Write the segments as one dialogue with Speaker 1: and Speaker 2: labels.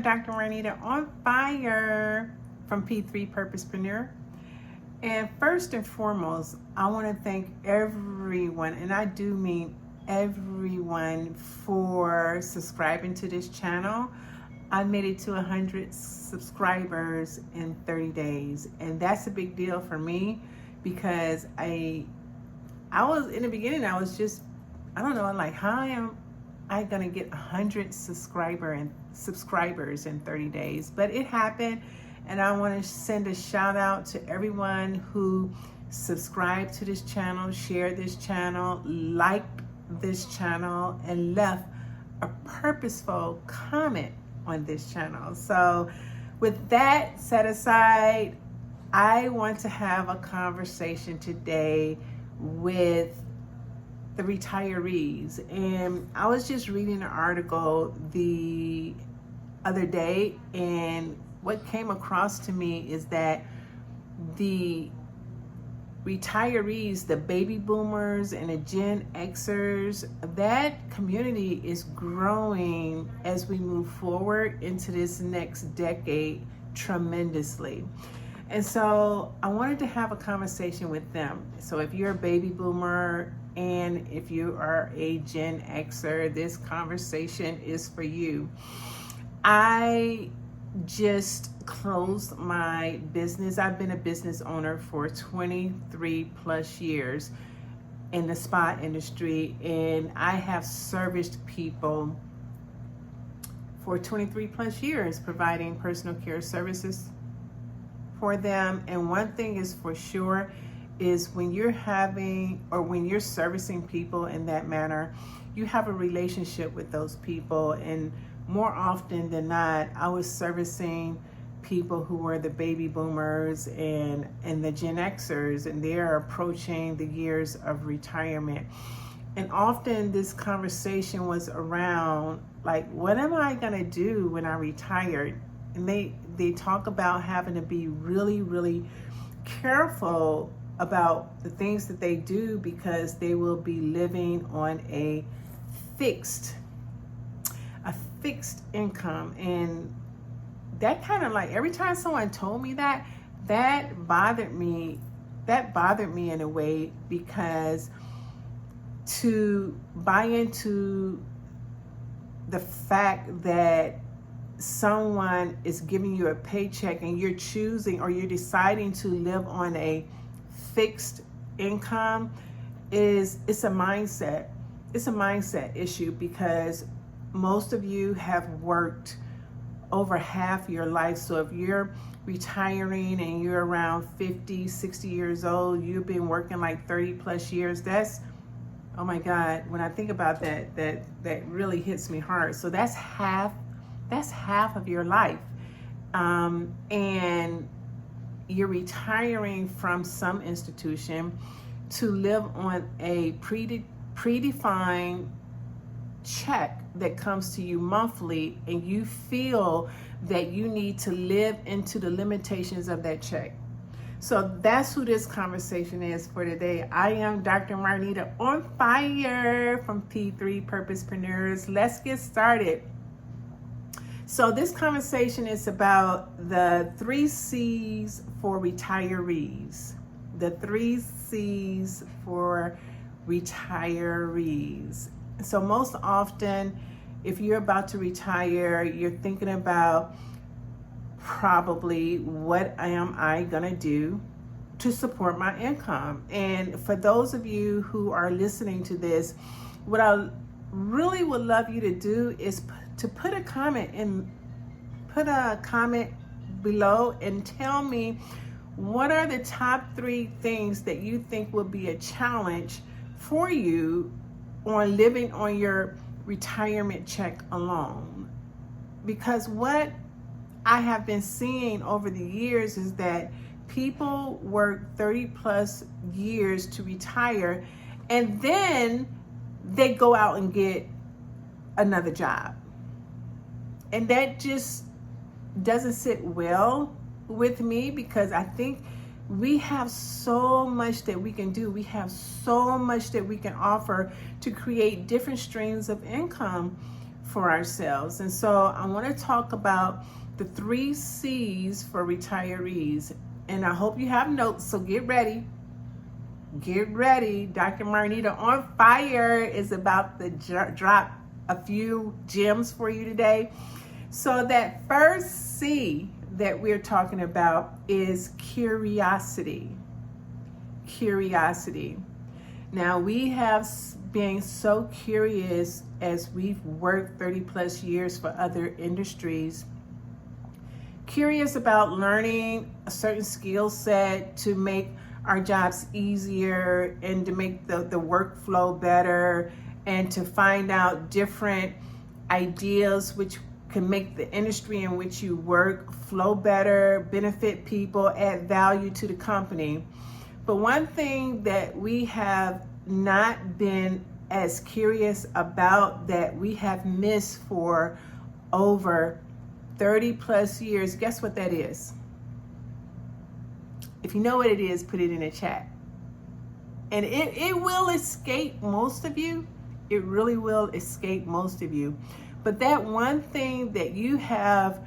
Speaker 1: Dr. Marnita on fire from P3 Purposepreneur. And first and foremost, I want to thank everyone, and I do mean everyone, for subscribing to this channel. I made it to 100 subscribers in 30 days, and that's a big deal for me because I was in the beginning, I was just, I don't know, like, how am I gonna get 100 subscribers in 30 days? But it happened, and I want to send a shout out to everyone who subscribed to this channel, shared this channel, liked this channel, and left a purposeful comment on this channel. So with that set aside, I want to have a conversation today with the retirees. And I was just reading an article the other day, and what came across to me is that the retirees, the baby boomers and the Gen Xers, that community is growing as we move forward into this next decade tremendously. And so I wanted to have a conversation with them. So if you're a baby boomer and if you are a Gen Xer, this conversation is for you. I just closed my business. I've been a business owner for 23 plus years in the spa industry, and I have serviced people for 23 plus years, providing personal care services for them. And one thing is for sure is when you're having, or when you're servicing people in that manner, you have a relationship with those people. And more often than not, I was servicing people who were the baby boomers and the Gen Xers, and they are approaching the years of retirement. And often this conversation was around, like, what am I gonna do when I retire? And they talk about having to be really, really careful about the things that they do because they will be living on a fixed income. And that kind of, like, every time someone told me that bothered me in a way, because to buy into the fact that someone is giving you a paycheck and you're choosing, or you're deciding to live on a fixed income, it's a mindset issue, because most of you have worked over half your life. So if you're retiring and you're around 50, 60 years old, you've been working like 30 plus years. That's, oh my God, when I think about that really hits me hard. So that's half of your life. And you're retiring from some institution to live on a predefined check that comes to you monthly, and you feel that you need to live into the limitations of that check. So that's who this conversation is for today. I am Dr. Marnita on fire from P3 Purposepreneurs. Let's get started. So this conversation is about the 3 C's for retirees. The 3 C's for retirees. So most often, if you're about to retire, you're thinking about probably, what am I gonna do to support my income? And for those of you who are listening to this, what I really would love you to do is to put a comment below and tell me, what are the top 3 things that you think will be a challenge for you on living on your retirement check alone? Because what I have been seeing over the years is that people work 30 plus years to retire, and then they go out and get another job. And that just doesn't sit well with me, because I think we have so much that we can do. We have so much that we can offer to create different streams of income for ourselves. And so I want to talk about the 3 C's for retirees. And I hope you have notes, so get ready. Get ready. Dr. Marnita on Fire is about to drop a few gems for you today. So that first C that we're talking about is curiosity. Curiosity. Now, we have been so curious as we've worked 30 plus years for other industries, curious about learning a certain skill set to make our jobs easier and to make the workflow better, and to find out different ideas which can make the industry in which you work flow better, benefit people, add value to the company. But one thing that we have not been as curious about, that we have missed for over 30 plus years, guess what that is? If you know what it is, put it in the chat. And it will escape most of you. It really will escape most of you. But that one thing that you have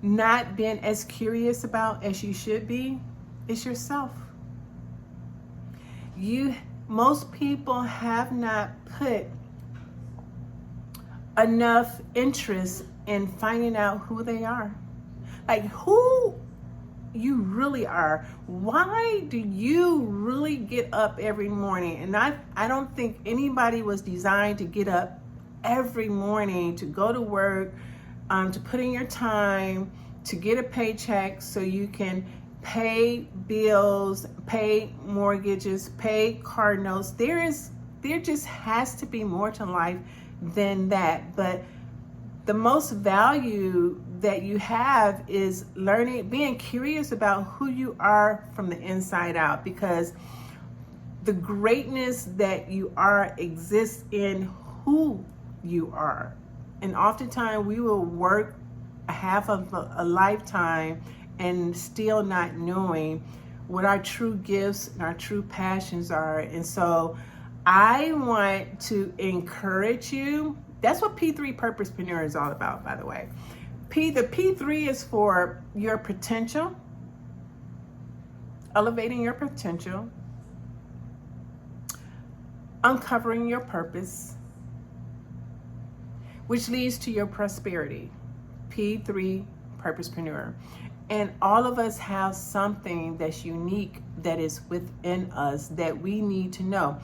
Speaker 1: not been as curious about as you should be is yourself. Most people have not put enough interest in finding out who they are. Like, who you really are. Why do you really get up every morning? And I don't think anybody was designed to get up every morning to go to work, to put in your time, to get a paycheck so you can pay bills, pay mortgages, pay car notes. There just has to be more to life than that. But the most value that you have is learning, being curious about who you are from the inside out, because the greatness that you are exists in who you are. And oftentimes we will work half of a lifetime and still not knowing what our true gifts and our true passions are. And so I want to encourage you. That's what P3 Purposepreneur is all about, by the way. The P3 is for your potential, elevating your potential, uncovering your purpose, which leads to your prosperity. P3 Purposepreneur. And all of us have something that's unique that is within us that we need to know.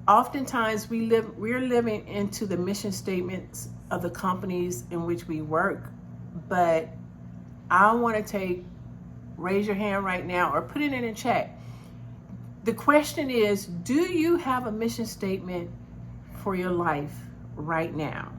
Speaker 1: Oftentimes we're living into the mission statements of the companies in which we work, but I want to raise your hand right now or put it in a chat. The question is, do you have a mission statement for your life right now?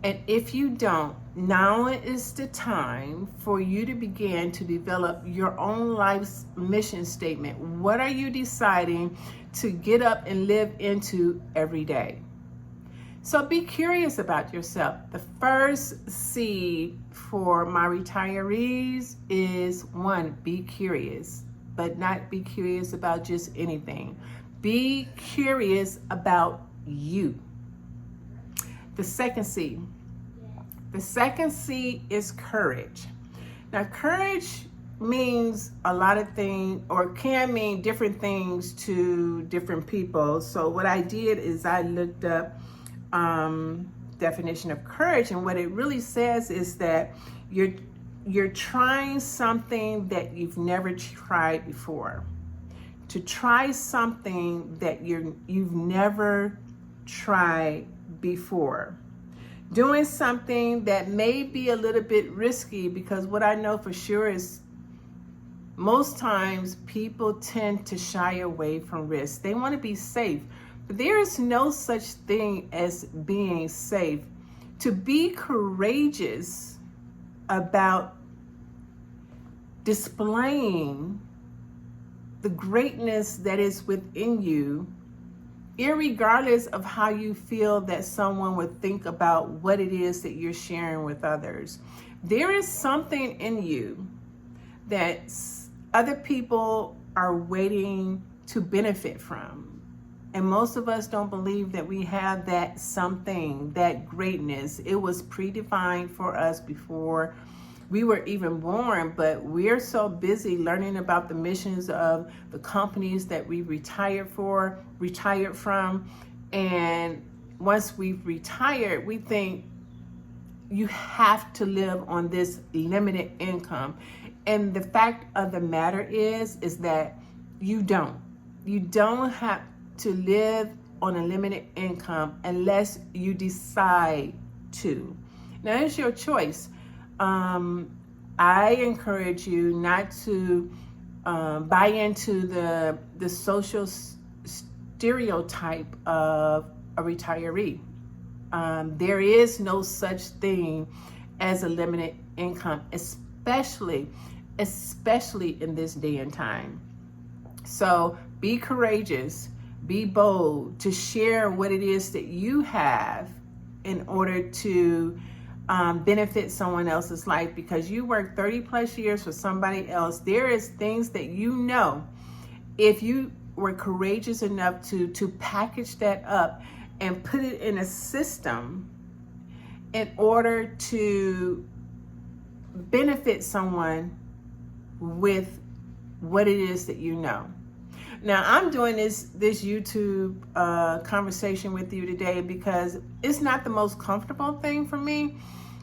Speaker 1: And if you don't, now is the time for you to begin to develop your own life's mission statement. What are you deciding to get up and live into every day? So be curious about yourself. The first C for my retirees is 1, be curious, but not be curious about just anything. Be curious about you. The second C is courage. Now, courage means a lot of things, or can mean different things to different people. So what I did is I looked up definition of courage, and what it really says is that you're trying something that you've never tried before. To try something that you've never tried before. Doing something that may be a little bit risky, because what I know for sure is most times people tend to shy away from risk. They want to be safe, but there is no such thing as being safe. To be courageous about displaying the greatness that is within you, irregardless of how you feel that someone would think about what it is that you're sharing with others. There is something in you that other people are waiting to benefit from. And most of us don't believe that we have that something, that greatness. It was predefined for us before we were even born, but we're so busy learning about the missions of the companies that we retired from. And once we've retired, we think you have to live on this limited income. And the fact of the matter is that you don't. You don't have to live on a limited income unless you decide to. Now, it's your choice. I encourage you not to buy into the social stereotype of a retiree. There is no such thing as a limited income, especially in this day and time. So be courageous, be bold to share what it is that you have in order to benefit someone else's life, because you work 30 plus years for somebody else. There is things that you know, if you were courageous enough to package that up and put it in a system in order to benefit someone with what it is that you know. Now, I'm doing this YouTube conversation with you today because it's not the most comfortable thing for me,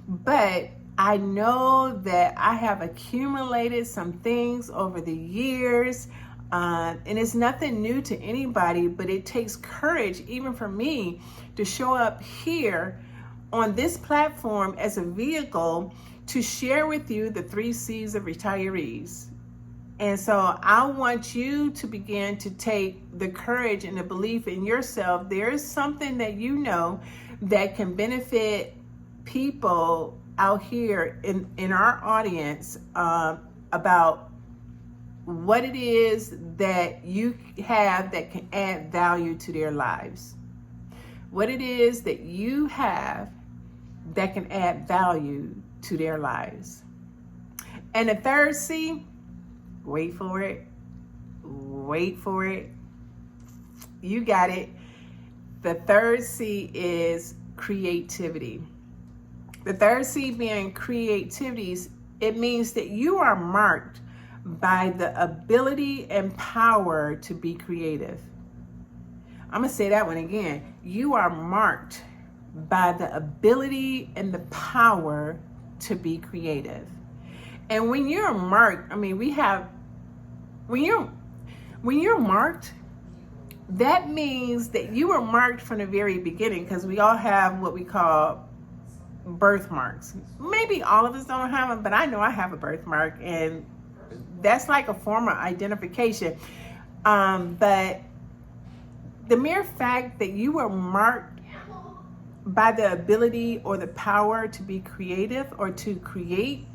Speaker 1: but I know that I have accumulated some things over the years, and it's nothing new to anybody, but it takes courage, even for me, to show up here on this platform as a vehicle to share with you the 3 C's of retirees. And so I want you to begin to take the courage and the belief in yourself. There is something that you know that can benefit people out here in our audience about what it is that you have that can add value to their lives. What it is that you have that can add value to their lives. And the 3rd C, wait for it. You got it. The 3rd C is creativity. The 3rd C being creativity, it means that you are marked by the ability and power to be creative. I'm going to say that one again. You are marked by the ability and the power to be creative. And when you're marked, when you're marked, that means that you were marked from the very beginning, because we all have what we call birthmarks. Maybe all of us don't have them, but I know I have a birthmark, and that's like a form of identification. But the mere fact that you were marked by the ability or the power to be creative or to create,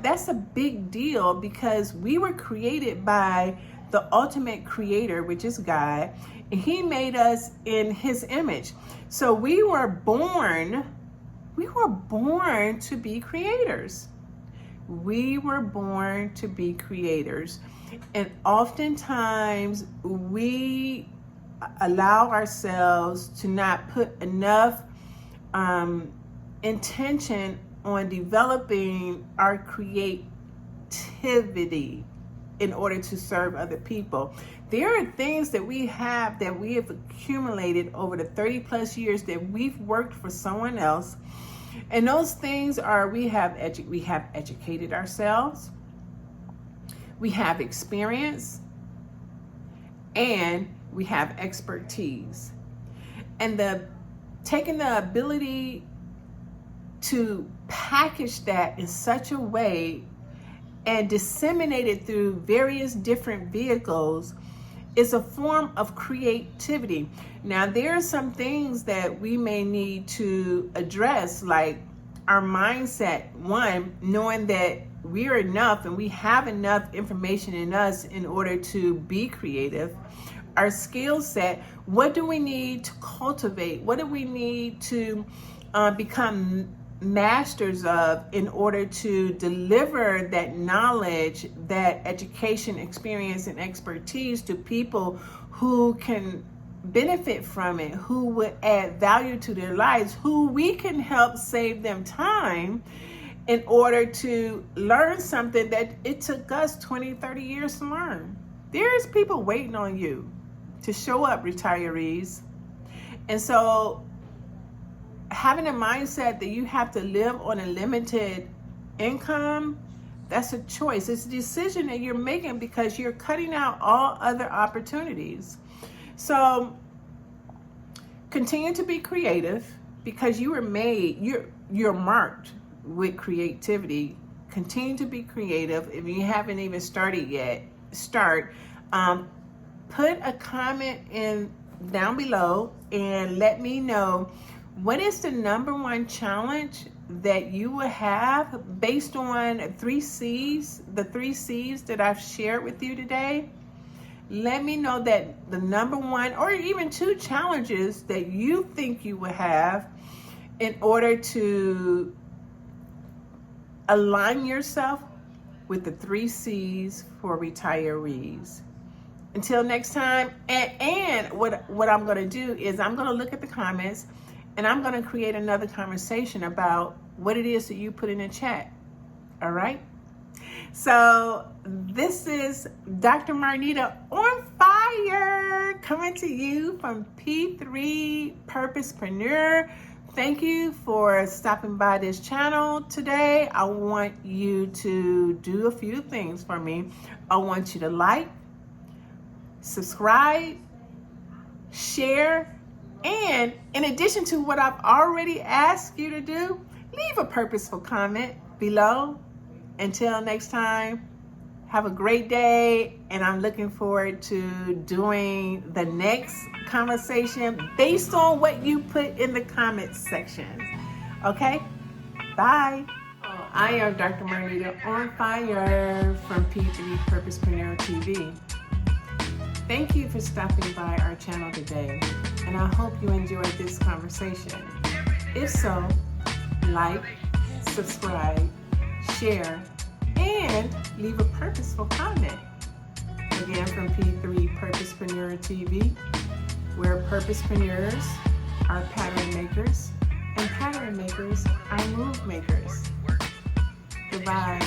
Speaker 1: that's a big deal, because we were created by the ultimate creator, which is God, and he made us in his image. So we were born to be creators. We were born to be creators. And oftentimes we allow ourselves to not put enough intention on developing our creativity in order to serve other people. There are things that we have accumulated over the 30 plus years that we've worked for someone else. And those things are, we have educated ourselves, we have experience, and we have expertise. And taking the ability to package that in such a way and disseminate it through various different vehicles is a form of creativity. Now, there are some things that we may need to address, like our mindset. One, knowing that we're enough and we have enough information in us in order to be creative. Our skill set, what do we need to cultivate? What do we need to become masters of in order to deliver that knowledge, that education, experience, and expertise to people who can benefit from it, who would add value to their lives, who we can help save them time in order to learn something that it took us 20, 30 years to learn. There's people waiting on you to show up, retirees. And so having a mindset that you have to live on a limited income, that's a choice. It's a decision that you're making because you're cutting out all other opportunities. So continue to be creative because you were made, you're marked with creativity. Continue to be creative. If you haven't even started yet, start. Put a comment in down below and let me know what is the number one challenge that you will have based on 3 C's, the 3 C's that I've shared with you today. Let me know that the number one or even 2 challenges that you think you will have in order to align yourself with the 3 C's for retirees. Until next time, and what I'm going to do is I'm going to look at the comments and I'm going to create another conversation about what it is that you put in the chat. All right? So this is Dr. Marnita on fire, coming to you from P3 Purposepreneur. Thank you for stopping by this channel today. I want you to do a few things for me. I want you to like, subscribe, share, and in addition to what I've already asked you to do, leave a purposeful comment below. Until next time, have a great day, and I'm looking forward to doing the next conversation based on what you put in the comments section. Okay? Bye. I am Dr. Marnita on fire from P3 Purposepreneur TV. Thank you for stopping by our channel today, and I hope you enjoyed this conversation. If so, like, subscribe, share, and leave a purposeful comment. Again, from P3 Purposepreneur TV, where purposepreneurs are pattern makers, and pattern makers are move makers. Goodbye.